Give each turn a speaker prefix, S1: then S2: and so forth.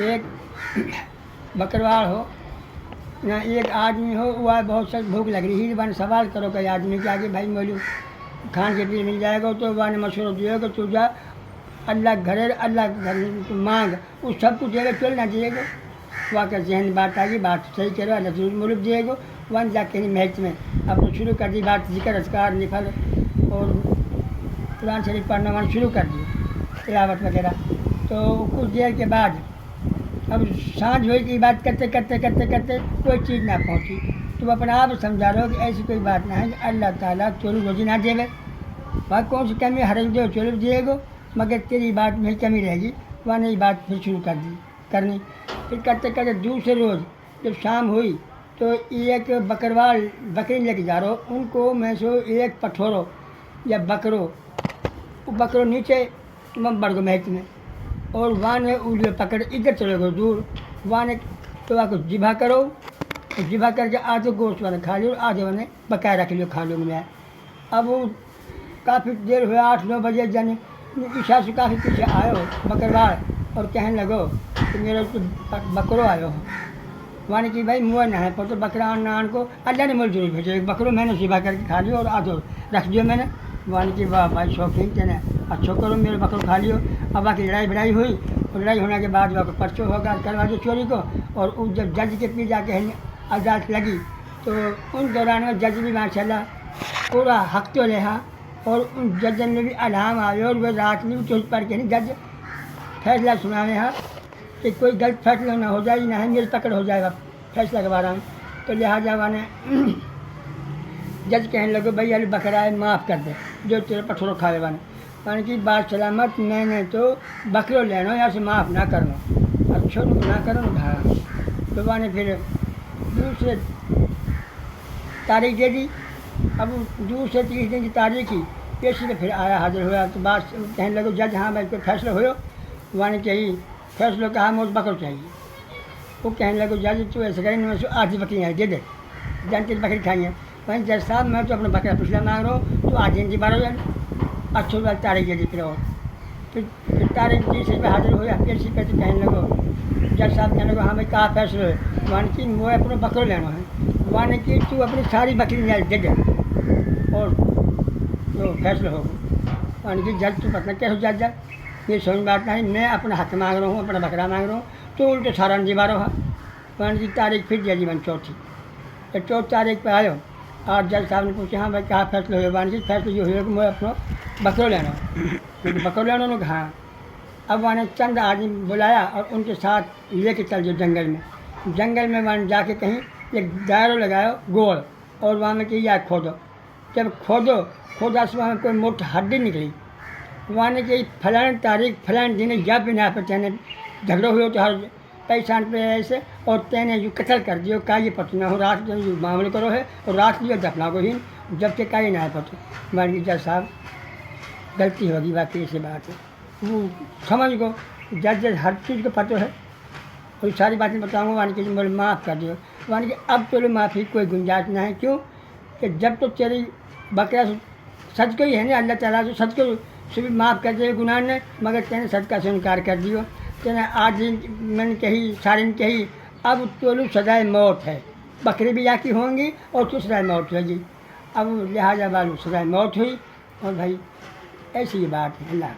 S1: एक बकरवाल हो ना, एक आदमी हो, वह बहुत सख्त भूख लग रही है, वन सवाल करो कई आदमी के आगे, भाई मोलू खान के पीछे मिल जाएगा, तो वन मशवरा दिएगा, तू जा अल्लाह घरे, अल्लाह घर तू मांग, उस सब कुछ देगा, चल ना दिएगा। वहाँ का जहन बात आ गई, बात सही करो, अल्लाह जरूर मुल्क दिएगा। वन जाके नहीं महज में अब तो शुरू कर दी बात, जिक्र अस्कार निफल और कुरान शरीफ पढ़ना वन शुरू कर दी, तिलावत वगैरह। तो कुछ देर के बाद अब सांझ हुई की बात करते करते करते करते कोई चीज़ ना पहुंची, तुम अपना आप समझा रहे हो कि ऐसी कोई बात ना है कि अल्लाह ताला चोरी रोजी ना देवे, वहाँ कौन सी कमी हर दो चोरी दिएगो, मगर तेरी बात में कमी रहेगी। वहाँ ने बात फिर शुरू कर दी करनी, फिर करते करते दूसरे रोज़ जब शाम हुई तो एक बकरवाल बकरी लेके जा रहा हो, उनको मैं सो एक पठोरो या बकरो नीचे तुम बढ़ गो महत में, और वहाँ ने उसे पकड़ इधर चले गए दूर, वहाँ ने तो वहाँ को जिभा करो, जिभा करके आधे गोश्त वाले खा लियो, आधे वाले बकाया रख लियो, खा लो में। अब वो काफ़ी देर हुआ, 8-9 बजे जाने ईशा से काफ़ी पीछे आयो बकरवाल, और कहने लगो कि मेरे तो बकरो आयो हो, माने कि भाई मुँह ना है पर तो बकरा आन को अल्लाह ने मुझे जरूर भेजे, बकरो मैंने जिभा करके खा लियो और आधो रख दियो मैंने। माने कि वाह भाई शौकीन तेने अच्छा करो, मेरे बकरो खा लियो। अब बाकी लड़ाई बड़ाई हुई, और लड़ाई होने के बाद वहाँ पर्चो होगा करवा दो चोरी को, और उस जब जज के पी जाके अदालत लगी तो उन दौरान में जज भी माशाल्लाह पूरा हक तो रहा, और उन जज ने भी अलाम आए, और वह रात में चोट पड़ के नहीं जज फैसला सुनाने हैं कि कोई गलत फैसला ना हो जाए, ना है मेरी पकड़ हो जाएगा फैसला के बारे में। तो लिहाजा वाने जज कहने लगे भाई अली बकरा है, माफ़ कर दे जो तेरे पठोरो खाए वाने, माने की बात सलामत, मैंने तो बकरो लेना यहाँ से माफ़ ना करना, अच्छो ना करो ना धारा। तो वाने फिर दूसरे तारीख दे दी। अब दूसरे 30 दिन की तारीख ही पेशी में फिर आया, हाजिर हुआ, तो बात कहने लगे जज हाँ भाई कोई फैसला हो, वाने चाहिए फैसलों कहा मुझे बकरो चाहिए। वो कहने लगे जज तो ऐसे करें, मैं आधी बकरियाँ दे दे, जानते बकरी खाई है। वहीं जज साहब मैं तो अपना बकरा पिछला मांग रहा हूँ, तो आज इनकी 12 जाए अच्छी बात तारीख दे दी। फिर तारीख दी से हाजिर हुआ, पेशी पे तो कहने लगो जज साहब कहने लगे हाँ भाई कहा फैसला है, मान की मुझे अपना बकरो लेना है, माने कि तू अपनी सारी बकरी दे दे और तो फैसला होगा। माने कि जज तू पता कैसे जज जा, ये समझ बात नहीं, मैं अपना हक मांग रहा हूँ, अपना बकरा मांग रहा हूँ, तो उल्टे सारा निभा रहा है। मान की तारीख फिर दे दी मैंने चौथी, तो 4 तारीख पे आयो, और जज साहब ने पूछा हाँ भाई कहाँ फैसला हुआ, मान की फैसला ये हुआ कि मैं अपना बकरो लेना, बकरो लेना लोग हाँ। अब मैंने चंद आदमी बुलाया और उनके साथ लेके चल जो जंगल में मैंने जाके कहीं एक दायरो लगाया गोल, और वहाँ में कि यार खोदो, जब खोदा से वहाँ कोई मोटी हड्डी निकली, वहाँ ने कि फलान तारीख फलान दिन जब भी ना पे तेने झगड़ो हुए तो हर पहचान पे ऐसे, और तेने जो कत्ल कर दियो का ये पटना हो, रात जो मामले करो है और रात लियो दफना को ही, जब के का ही ना है पतो। मान जज साहब गलती होगी, बाकी ऐसी बात है, वो समझ गो जज हर चीज़ को पता है, और सारी बातें बताऊँगा। मान के बोले माफ़ कर दियो, मान के अब चलो माफ़ी कोई गुंजाइश ना है, क्यों कि जब तो तेरी बकरा सच को ही है ना, अल्लाह ताला से सच को से भी माफ़ कर दिए गुनाह ने, मगर तेने सदका से इनकार कर दियो, तेने आज मैंने कही सारे ने कही अब तोलू सजाए मौत है, बकरी भी याकी होंगी और तो सजाए मौत होगी। अब लिहाजा वालू सजाए मौत हुई, और भाई ऐसी बात है। अल्लाह